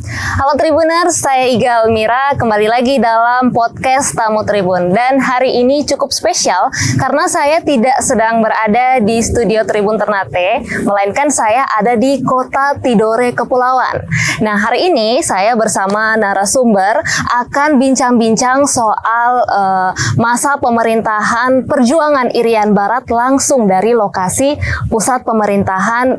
Halo Tribuners, saya Iga Almira, kembali lagi dalam podcast Tamu Tribun. Dan hari ini cukup spesial karena saya tidak sedang berada di studio Tribun Ternate, melainkan saya ada di Kota Tidore Kepulauan. Nah, hari ini saya bersama narasumber akan bincang-bincang soal masa pemerintahan perjuangan Irian Barat langsung dari lokasi pusat pemerintahan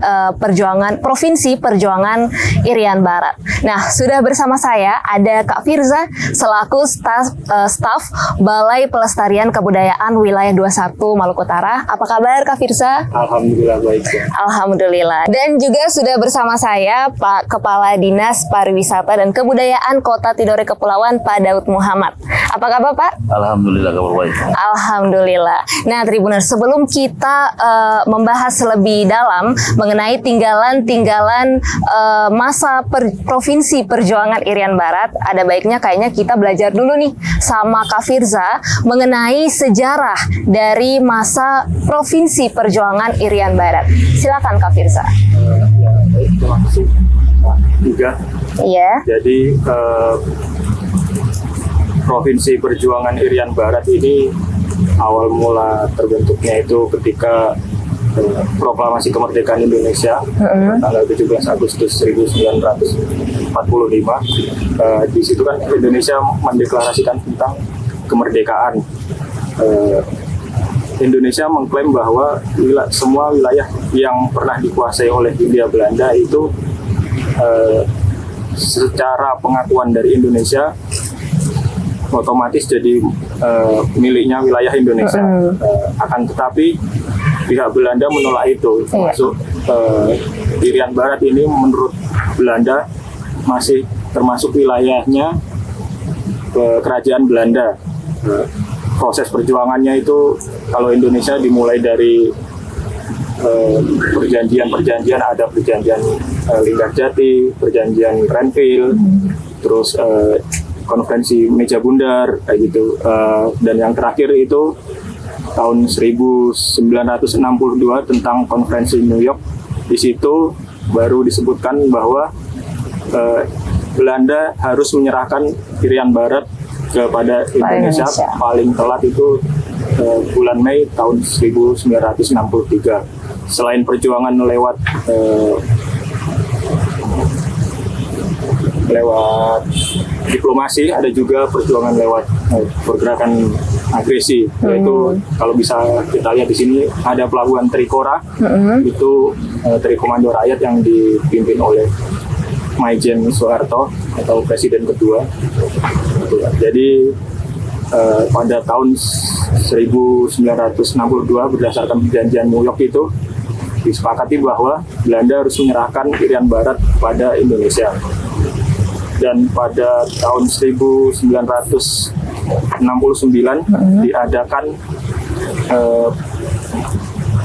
Provinsi Perjuangan Irian Barat. Nah, sudah bersama saya ada Kak Firza selaku staf Balai Pelestarian Kebudayaan Wilayah 21 Maluku Utara. Apa kabar Kak Firza? Alhamdulillah baik. Alhamdulillah. Dan juga sudah bersama saya Pak Kepala Dinas Pariwisata dan Kebudayaan Kota Tidore Kepulauan, Pak Daud Muhammad. Apa kabar Pak? Alhamdulillah kabar baik. Alhamdulillah. Nah Tribuners, sebelum kita membahas lebih dalam mengenai tinggalan masa Provinsi Perjuangan Irian Barat, ada baiknya kayaknya kita belajar dulu nih sama Kak Firza mengenai sejarah dari masa Provinsi Perjuangan Irian Barat. Silakan Kak Firza. Terima kasih juga. Iya. Jadi Provinsi Perjuangan Irian Barat ini awal mula terbentuknya itu ketika Proklamasi Kemerdekaan Indonesia tanggal 17 Agustus 1945. Di situ kan Indonesia mendeklarasikan tentang kemerdekaan. Indonesia mengklaim bahwa semua wilayah yang pernah dikuasai oleh Hindia Belanda itu secara pengakuan dari Indonesia otomatis jadi miliknya wilayah Indonesia. Akan tetapi pihak Belanda menolak itu, termasuk Irian Barat ini menurut Belanda masih termasuk wilayahnya kerajaan Belanda. Proses perjuangannya itu kalau Indonesia dimulai dari perjanjian-perjanjian, ada perjanjian Linggarjati, perjanjian Renville, terus konferensi Meja Bundar kayak gitu, dan yang terakhir itu tahun 1962 tentang konferensi New York. Di situ baru disebutkan bahwa Belanda harus menyerahkan Irian Barat kepada Indonesia paling telat itu bulan Mei tahun 1963. Selain perjuangan lewat diplomasi, ada juga perjuangan lewat pergerakan agresi, yaitu kalau bisa kita lihat di sini ada pelabuhan Trikora, itu Trikomando Rakyat yang dipimpin oleh Maijen Soeharto atau Presiden kedua. Jadi pada tahun 1962 berdasarkan perjanjian New York itu disepakati bahwa Belanda harus menyerahkan Irian Barat pada Indonesia. Dan pada tahun 1969 diadakan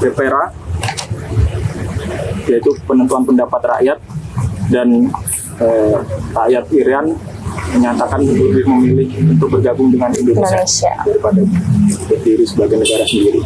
PPRA, yaitu penentuan pendapat rakyat, dan rakyat Irian menyatakan lebih memilih untuk bergabung dengan Indonesia daripada berdiri sebagai negara sendiri.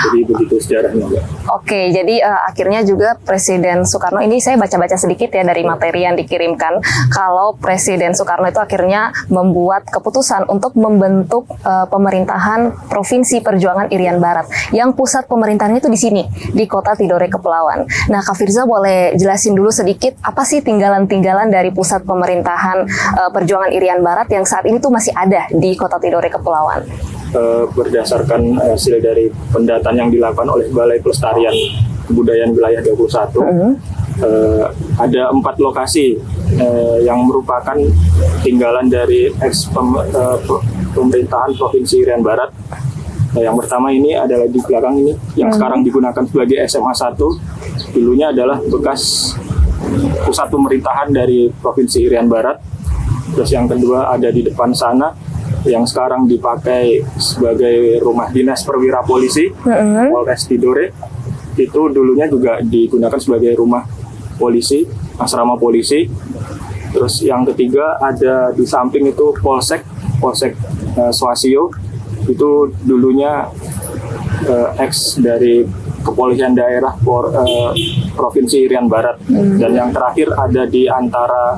Jadi begitu sejarahnya. Oke, jadi akhirnya juga Presiden Soekarno, ini saya baca-baca sedikit ya dari materi yang dikirimkan, kalau Presiden Soekarno itu akhirnya membuat keputusan untuk membentuk pemerintahan Provinsi Perjuangan Irian Barat, yang pusat pemerintahannya itu di sini, di Kota Tidore Kepulauan. Nah, Kak Firza boleh jelasin dulu sedikit apa sih tinggalan-tinggalan dari pusat pemerintahan Perjuangan Irian Barat yang saat ini tuh masih ada di Kota Tidore Kepulauan? Berdasarkan hasil dari pendataan yang dilakukan oleh Balai Pelestarian Kebudayaan Wilayah 21, ada 4 lokasi yang merupakan tinggalan dari pemerintahan Provinsi Irian Barat. Yang pertama ini adalah di belakang ini, yang sekarang digunakan sebagai SMA 1, dulunya adalah bekas pusat pemerintahan dari Provinsi Irian Barat. Terus yang kedua ada di depan sana, yang sekarang dipakai sebagai rumah dinas perwira polisi, Polres Tidore. Itu dulunya juga digunakan sebagai rumah polisi, asrama polisi. Terus yang ketiga ada di samping itu Polsek Swasio. Itu dulunya ex dari Kepolisian Daerah Provinsi Irian Barat. Dan yang terakhir ada di antara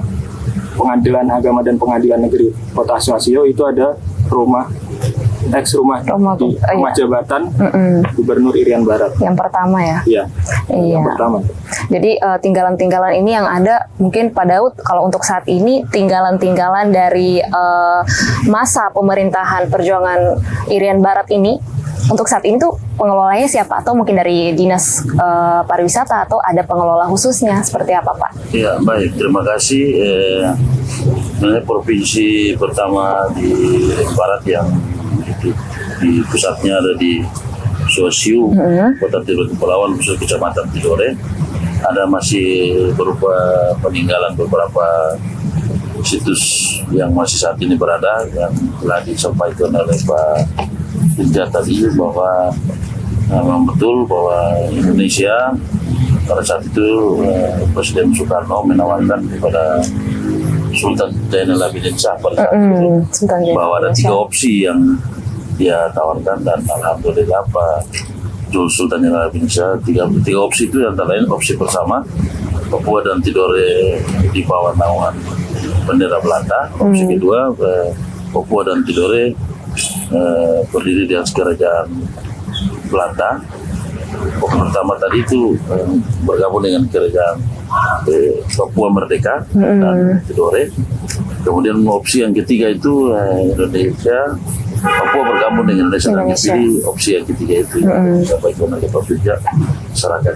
Pengadilan Agama dan Pengadilan Negeri Kota Suasio itu ada rumah jabatan Gubernur Irian Barat. Yang pertama ya? Iya. Iya. Yang pertama. Jadi tinggalan-tinggalan ini yang ada mungkin Pak Daud kalau untuk saat ini tinggalan-tinggalan dari masa pemerintahan perjuangan Irian Barat ini untuk saat ini tuh pengelolanya siapa? Atau mungkin dari Dinas Pariwisata atau ada pengelola khususnya seperti apa Pak? Ya baik, terima kasih. Sebenarnya provinsi pertama di Barat yang di pusatnya ada di Suasio, Kota Tidore Kepulauan, khusus Kecamatan Tidore. Ada masih berupa peninggalan beberapa situs yang masih saat ini berada, yang telah disampaikan oleh Pak Dirja tadi bahwa memang betul bahwa Indonesia pada saat itu Presiden Soekarno menawarkan kepada Sultan Zainal Abidin Shah pada saat itu bahwa ada 3 opsi yang dia tawarkan, dan alhamdulillah Pak Sultan Zainal Abidin Shah tiga opsi itu antara lain opsi pertama Papua dan Tidore di bawah naungan bendera Belanda, opsi kedua Papua dan Tidore berdiri di atas kerajaan Belanda. Opsi pertama tadi itu bergabung dengan kerajaan Papua Merdeka dan Tidore. Kemudian opsi yang ketiga itu Indonesia, Papua bergabung dengan Indonesia dan dipilih opsi yang ketiga itu disampaikan oleh Pak Dirja masyarakat.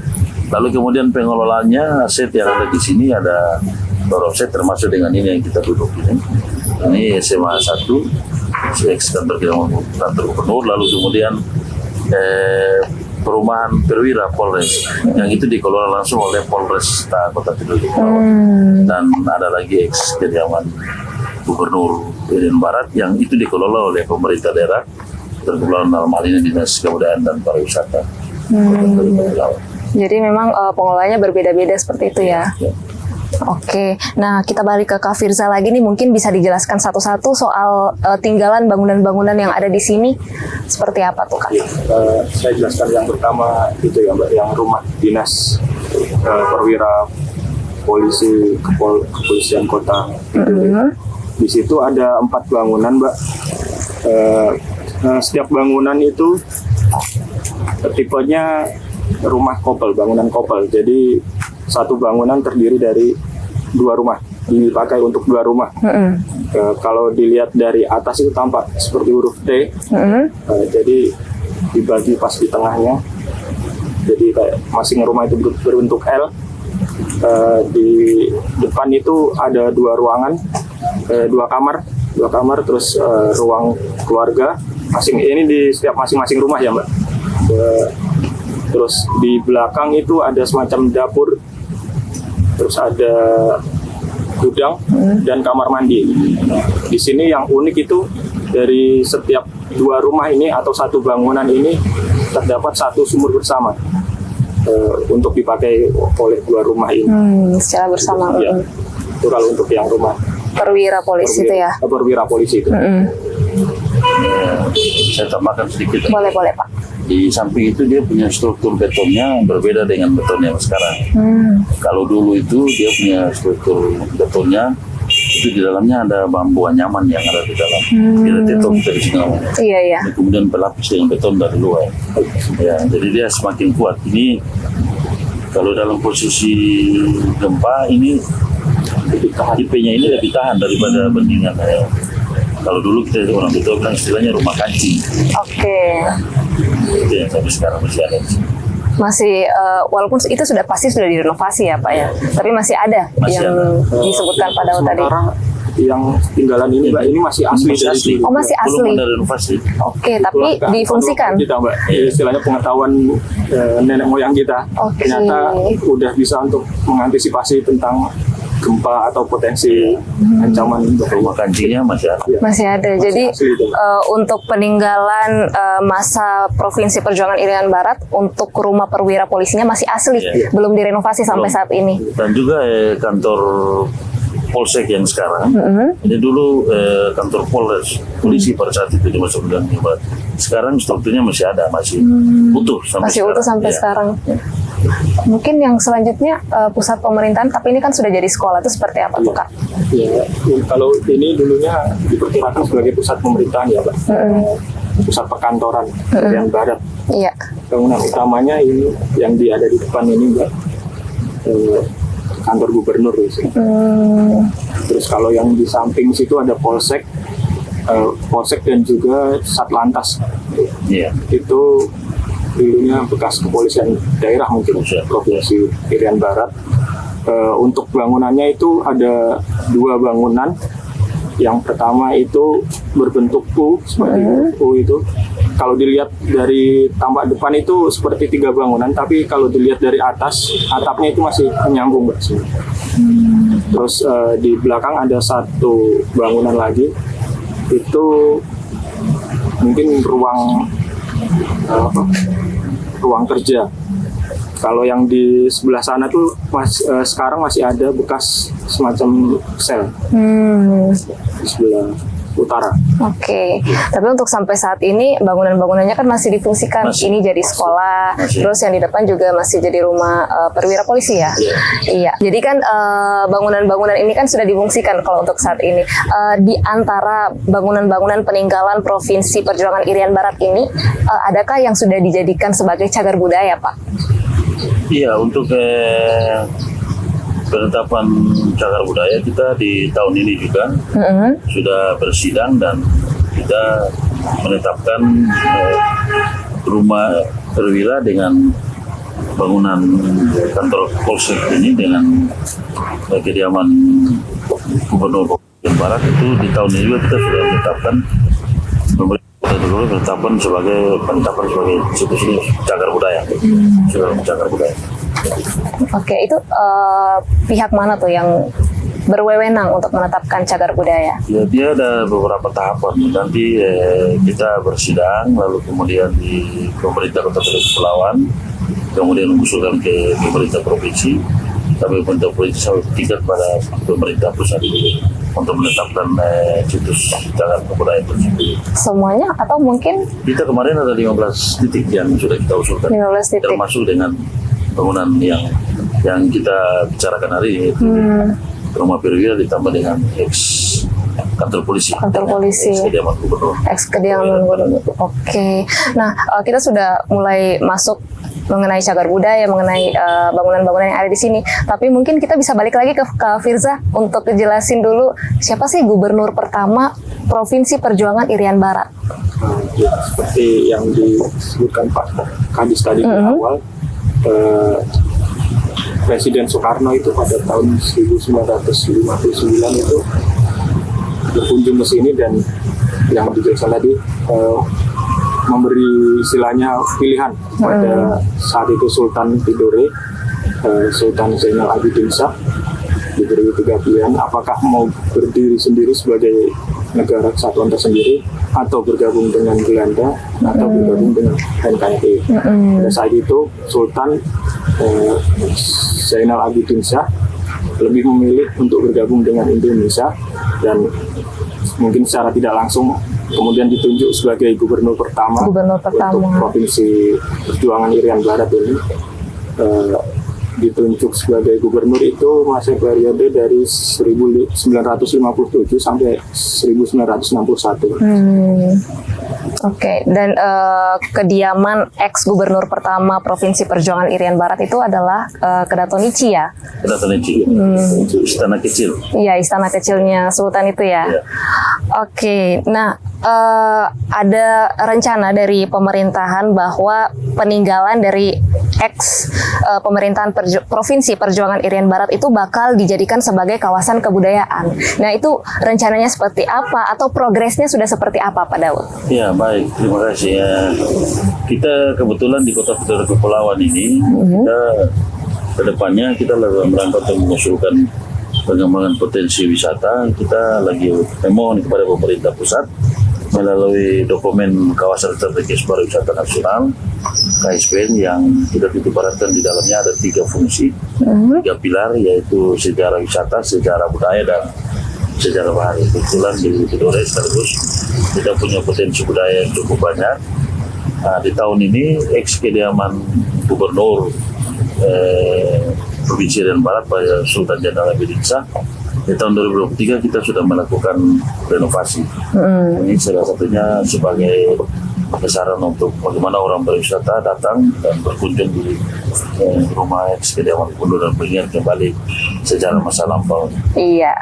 Lalu kemudian pengelolaannya aset yang ada di sini ada beberapa aset termasuk dengan ini yang kita duduk ini. Ini SMA 1, kantor gubernur, lalu kemudian perumahan perwira Polres yang itu dikelola langsung oleh Polres Kota Tidore dan ada lagi kediaman Gubernur Irian Barat yang itu dikelola oleh pemerintah daerah terkelola dalam hal ini Dinas Kebudayaan dan Pariwisata. Jadi memang pengelolanya berbeda-beda seperti itu ya. Oke, nah kita balik ke Kak Firza lagi nih, mungkin bisa dijelaskan satu-satu soal tinggalan bangunan-bangunan yang ada di sini seperti apa tuh Kak? Saya jelaskan yang pertama itu ya Mbak, yang rumah dinas perwira kepolisian kota. Di situ ada 4 bangunan Mbak. Setiap bangunan itu tipenya rumah kopel, bangunan kopel. Jadi satu bangunan terdiri dari 2 rumah, dipakai untuk 2 rumah. Kalau dilihat dari atas itu tampak seperti huruf T. Jadi dibagi pas di tengahnya. Jadi kayak masing rumah itu berbentuk L. Di depan itu ada 2 ruangan, 2 kamar, terus ruang keluarga. Ini di setiap masing-masing rumah ya Mbak. Terus di belakang itu ada semacam dapur, terus ada gudang dan kamar mandi. Di sini yang unik itu dari setiap 2 rumah ini atau satu bangunan ini terdapat satu sumur bersama untuk dipakai oleh 2 rumah ini. Secara bersama. Ya, itu kalau untuk yang rumah perwira polisi itu ya. Perwira polisi itu. Saya tambahkan sedikit. Boleh Pak. Di samping itu dia punya struktur betonnya berbeda dengan beton yang sekarang. Kalau dulu itu dia punya struktur betonnya itu di dalamnya ada bambu anyaman yang ada di dalam. Kita tetok dari sini. Iya. Kemudian pelapis dengan beton dari luar. Ya, jadi dia semakin kuat. Ini kalau dalam posisi gempa ini tipenya ini lebih tahan daripada bandingan. Kalau dulu kita orang betul bilang istilahnya rumah kancing. Oke. Itu yang sampai sekarang masih ada. Masih walaupun itu sudah pasti sudah direnovasi ya Pak ya, tapi masih ada disebutkan pada tadi. Yang tinggalan ini Mbak, ini masih asli dari dulu. Oh masih asli. Belum ada renovasi. Oke, tapi difungsikan. Kita Mbak, istilahnya pengetahuan nenek moyang kita. Ternyata udah bisa untuk mengantisipasi tentang gempa atau potensi ancaman rumah kancingnya masih ada. Masih ada. Jadi untuk peninggalan masa Provinsi Perjuangan Irian Barat untuk rumah perwira polisinya masih asli, belum direnovasi sampai saat ini. Dan juga kantor Polsek yang sekarang, ini dulu kantor Polres polisi pada saat itu dimasuk dengan Barat. Sekarang strukturnya masih ada, masih utuh sampai sekarang. Sampai sekarang. Mungkin yang selanjutnya pusat pemerintahan, tapi ini kan sudah jadi sekolah, itu seperti apa tuh Kak? Ya, kalau ini dulunya diperkirakan sebagai pusat pemerintahan ya Pak. Pusat perkantoran Irian Barat. Iya. Bangunan utamanya ini yang ada di depan ini Mbak, kantor gubernur gitu. Terus kalau yang di samping situ ada polsek dan juga satlantas. Iya. Itu dulunya bekas kepolisian daerah mungkin provinsi Irian Barat. Untuk bangunannya itu ada 2 bangunan. Yang pertama itu berbentuk U, seperti U itu. Kalau dilihat dari tampak depan itu seperti 3 bangunan, tapi kalau dilihat dari atas, atapnya itu masih menyambung, Mbak. Terus di belakang ada 1 bangunan lagi, itu mungkin ruang kerja. Kalau yang di sebelah sana tuh sekarang masih ada bekas semacam sel di sebelah utara. Oke. Tapi untuk sampai saat ini bangunan-bangunannya kan masih difungsikan. Ini jadi sekolah, terus yang di depan juga masih jadi rumah perwira polisi ya. Iya. Jadi kan bangunan-bangunan ini kan sudah difungsikan kalau untuk saat ini. Di antara bangunan-bangunan peninggalan Provinsi Perjuangan Irian Barat ini, adakah yang sudah dijadikan sebagai cagar budaya, Pak? Iya, untuk penetapan cagar budaya kita di tahun ini juga sudah bersidang dan kita menetapkan rumah perwira dengan bangunan kantor polsek ini dengan kediaman Gubernur Irian Barat. Itu di tahun ini juga kita sudah menetapkan penetapan sebagai situs ini cagar budaya, cagar budaya. Oke, itu pihak mana tuh yang berwenang untuk menetapkan cagar budaya? Ya, dia ada beberapa tahapan. Nanti kita bersidang, lalu kemudian di pemerintah Kota Kepulauan, kemudian mengusulkan ke pemerintah provinsi, sampai pemerintah provinsi sampai tingkat pada pemerintah pusat untuk menetapkan situs cagar budaya tersebut. Semuanya atau mungkin? Kita kemarin ada 15 titik yang sudah kita usulkan, 15 titik. termasuk dengan bangunan yang kita bicarakan hari ini, yaitu rumah perwira ditambah dengan kantor polisi. Kantor polisi. Kediaman gubernur. Kediaman gubernur. Oke. Nah, kita sudah mulai masuk mengenai cagar budaya, mengenai bangunan-bangunan yang ada di sini. Tapi mungkin kita bisa balik lagi ke Firza untuk jelasin dulu siapa sih gubernur pertama Provinsi Perjuangan Irian Barat. Seperti yang disebutkan Pak Kadis tadi di awal, Presiden Soekarno itu pada tahun 1959 itu berkunjung ke sini dan yang dijelaskan tadi memberi istilahnya pilihan pada saat itu Sultan Tidore, Sultan Zainal Abidin Shah, diberi 3 pilihan, apakah mau berdiri sendiri sebagai negara kesatuan tersendiri atau bergabung dengan Belanda atau bergabung dengan NKRI. Pada saat itu Sultan Zainal Abidin Shah lebih memilih untuk bergabung dengan Indonesia dan mungkin secara tidak langsung kemudian ditunjuk sebagai gubernur pertama untuk Provinsi Perjuangan Irian Barat ini. Ditunjuk sebagai gubernur itu masa periode dari 1957 sampai 1961. Oke, dan kediaman ex-gubernur pertama Provinsi Perjuangan Irian Barat itu adalah Kedatonici ya? Kedatonici, istana kecil. Iya, istana kecilnya Sultan itu ya? Ya. Oke, nah ada rencana dari pemerintahan bahwa peninggalan dari ex-pemerintahan Provinsi Perjuangan Irian Barat itu bakal dijadikan sebagai kawasan kebudayaan. Nah, itu rencananya seperti apa atau progresnya sudah seperti apa, Pak Daud? Ya, baik. Terima kasih. Ya. Kita kebetulan di Kota Kepulauan ini, kita kedepannya kita dalam rangka untuk mengusulkan pengembangan potensi wisata, kita lagi memohon kepada pemerintah pusat melalui dokumen kawasan strategis pariwisata nasional KSPN yang kita titik-beratkan di dalamnya ada 3 fungsi, 3 pilar, yaitu sejarah wisata, sejarah budaya, dan sejarah bahari. Kebetulan di Tidore sekaligus kita punya potensi budaya yang cukup banyak. Nah, di tahun ini ex kediaman Gubernur Provinsi Irian Barat pada Sultan Jenderal Abidinsa. Di tahun 2023 kita sudah melakukan renovasi. Ini salah satunya sebagai besaran untuk bagaimana orang berwisata datang dan berkunjung di rumah Kediaman Gubernur dan mengingat kembali sejarah masa lampau. Iya.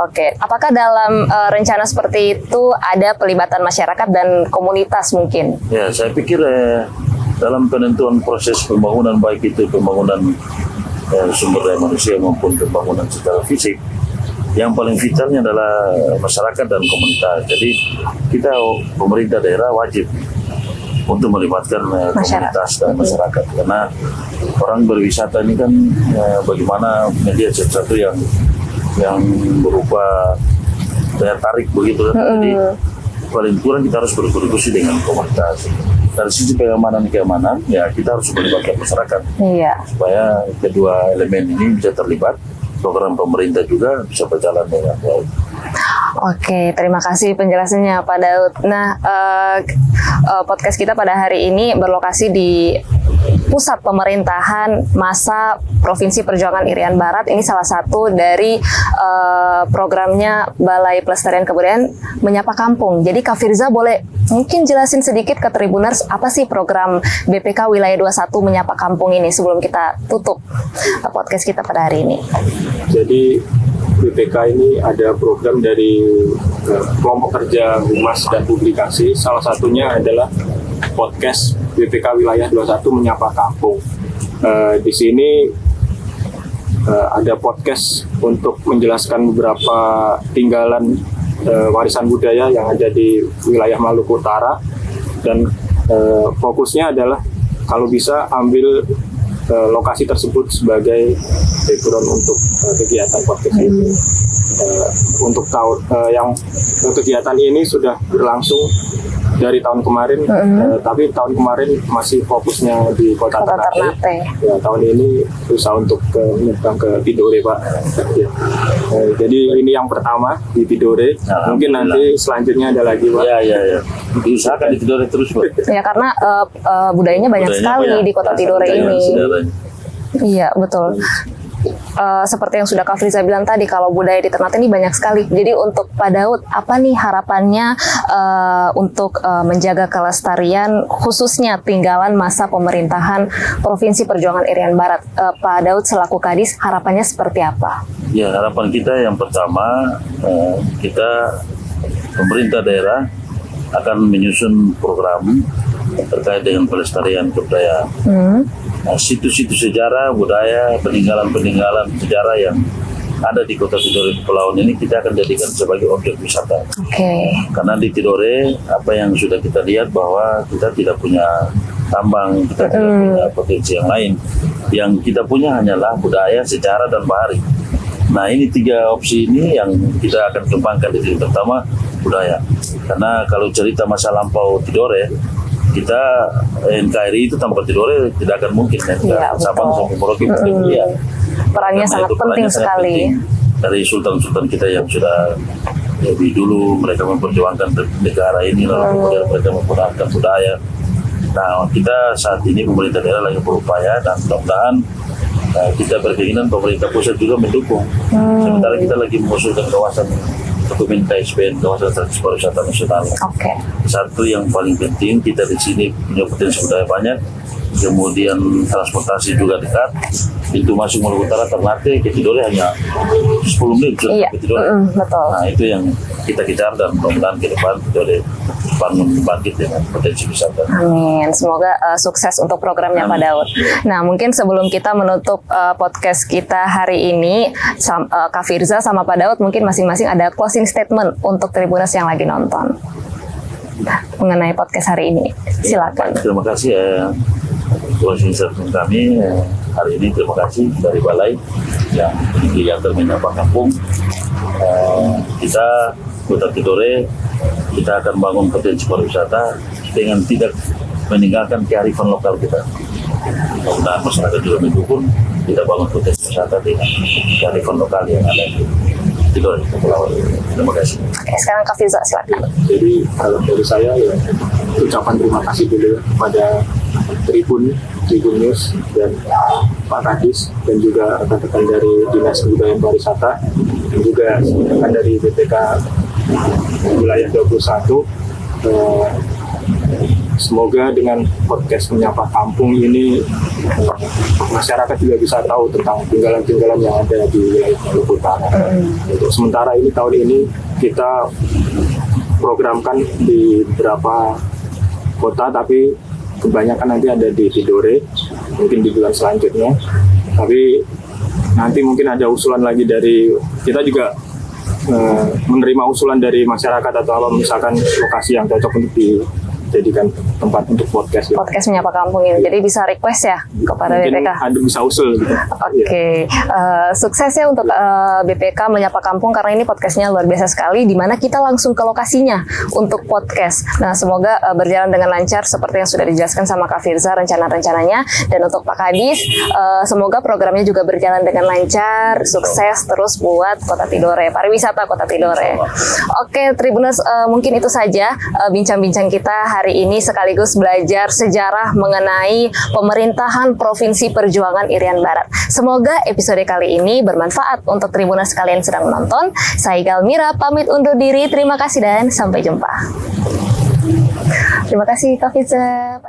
Oke, apakah dalam rencana seperti itu ada pelibatan masyarakat dan komunitas mungkin? Ya, saya pikir dalam penentuan proses pembangunan, baik itu pembangunan sumber daya manusia maupun pembangunan secara fisik, yang paling vitalnya adalah masyarakat dan komunitas. Jadi kita pemerintah daerah wajib untuk melibatkan komunitas dan masyarakat, karena orang berwisata ini kan bagaimana melihat sesuatu yang berupa daya tarik begitu kan. Jadi paling kurang kita harus berdiskusi dengan komunitas. Dari sisi keamanan ya kita harus melibatkan masyarakat, supaya kedua elemen ini bisa terlibat. Program pemerintah juga bisa berjalan dengan baik. Oke, terima kasih penjelasannya Pak Daud. Nah, podcast kita pada hari ini berlokasi di Pusat Pemerintahan Masa Provinsi Perjuangan Irian Barat. Ini salah satu dari programnya Balai Pelestarian Kebudayaan Menyapa Kampung. Jadi Kak Firza boleh mungkin jelasin sedikit ke Tribuners apa sih program BPK Wilayah 21 Menyapa Kampung ini sebelum kita tutup podcast kita pada hari ini. Jadi BPK ini ada program dari kelompok kerja Humas dan Publikasi. Salah satunya adalah podcast BPK Wilayah 21 Menyapa Kampung. Di sini ada podcast untuk menjelaskan beberapa tinggalan warisan budaya yang ada di wilayah Maluku Utara, dan fokusnya adalah kalau bisa ambil lokasi tersebut sebagai background untuk kegiatan podcast ini. Untuk tahun yang kegiatan ini sudah berlangsung dari tahun kemarin, tapi tahun kemarin masih fokusnya di Kota Ternate. Ya, tahun ini berusaha untuk menyeberang ke Tidore, Pak. Ya. Jadi ini yang pertama di Tidore. Mungkin nanti selanjutnya ada lagi, Pak. Ya. Diusahakan di Tidore terus, Pak. Ya, karena budayanya banyak sekali di Kota Tidore ini. Iya, betul. Seperti yang sudah Kak Firza bilang tadi, kalau budaya di Ternate ini banyak sekali. Jadi untuk Pak Daud, apa nih harapannya untuk menjaga kelestarian khususnya tinggalan masa pemerintahan Provinsi Perjuangan Irian Barat? Pak Daud selaku Kadis, harapannya seperti apa? Ya, harapan kita yang pertama, kita pemerintah daerah akan menyusun program terkait dengan pelestarian kebudayaan. Nah, situs-situs sejarah, budaya, peninggalan-peninggalan sejarah yang ada di Kota Tidore Kepulauan ini kita akan jadikan sebagai objek wisata. Karena di Tidore, apa yang sudah kita lihat bahwa kita tidak punya tambang, kita tidak punya potensi yang lain. Yang kita punya hanyalah budaya, sejarah, dan bahari. Nah, ini tiga opsi ini yang kita akan kembangkan di sini. Pertama, budaya. Karena kalau cerita masa lampau Tidore, kita NKRI itu tanpa Tidore tidak akan mungkin kan. Sabang sampai Merauke perannya sangat penting sekali. Dari sultan-sultan kita yang sudah lebih dulu mereka memperjuangkan negara ini, lalu kemudian mereka menggunakan budaya. Nah, kita saat ini pemerintah daerah lagi berupaya, dan mudah-mudahan kita berkeinginan pemerintah pusat juga mendukung. Sementara kita lagi mengusulkan kawasan dokumen KSPN, kawasan strategis pariwisata nasional. Satu yang paling penting, kita di sini punya potensi budaya banyak, kemudian transportasi juga dekat. Pintu masuk Maluku Utara Ternate ke Tidore hanya 10 menit ke Tidore. Nah, itu yang kita kejar, dan mudah-mudahan ke depan Tidore bangkit dengan potensi wisata. Amin. Semoga sukses untuk programnya Pak Daud. Nah, mungkin sebelum kita menutup podcast kita hari ini, Kak Firza sama Pak Daud mungkin masing-masing ada closing statement untuk Tribuners yang lagi nonton mengenai podcast hari ini. Silakan. Terima kasih closing statement kami hari ini. Terima kasih dari Balai yang kegiatan Menyapa Kampung. Kita Kota Tidore, kita akan bangun potensi pariwisata dengan tidak meninggalkan kearifan lokal kita. Mudah-mudahan masyarakat juga mendukung kita bangun potensi wisata dengan kearifan lokal yang ada di Tidore Kepulauan. Terima kasih. Sekarang Kak Firza, silakan. Jadi kalau dari saya ya ucapan terima kasih dulu kepada Tribun News dan Pak Kadis dan juga rekan-rekan dari Dinas Kebudayaan Pariwisata dan juga rekan dari BPK wilayah 21. Semoga dengan podcast Menyapa Kampung ini masyarakat juga bisa tahu tentang tinggalan-tinggalan yang ada di wilayah Maluku Utara. Untuk sementara ini tahun ini kita programkan di beberapa kota, tapi kebanyakan nanti ada di Tidore, mungkin di bulan selanjutnya. Tapi nanti mungkin ada usulan lagi dari kita juga menerima usulan dari masyarakat atau apa, misalkan lokasi yang cocok untuk dijadikan tempat untuk podcast. Podcast Menyapa Kampung ini. Jadi bisa request ya kepada mungkin BPK. Anda bisa usul gitu. Oke, sukses ya untuk BPK Menyapa Kampung karena ini podcastnya luar biasa sekali, di mana kita langsung ke lokasinya untuk podcast. Nah, semoga berjalan dengan lancar seperti yang sudah dijelaskan sama Kak Firza rencana-rencananya. Dan untuk Pak Kadis, semoga programnya juga berjalan dengan lancar, sukses terus buat Kota Tidore, pariwisata Kota Tidore. Oke, Tribuners, mungkin itu saja bincang-bincang kita hari ini, sekaligus belajar sejarah mengenai pemerintahan Provinsi Perjuangan Irian Barat. Semoga episode kali ini bermanfaat untuk Tribuners sekalian sedang menonton. Saya Galmira pamit undur diri. Terima kasih dan sampai jumpa. Terima kasih Kak Firza.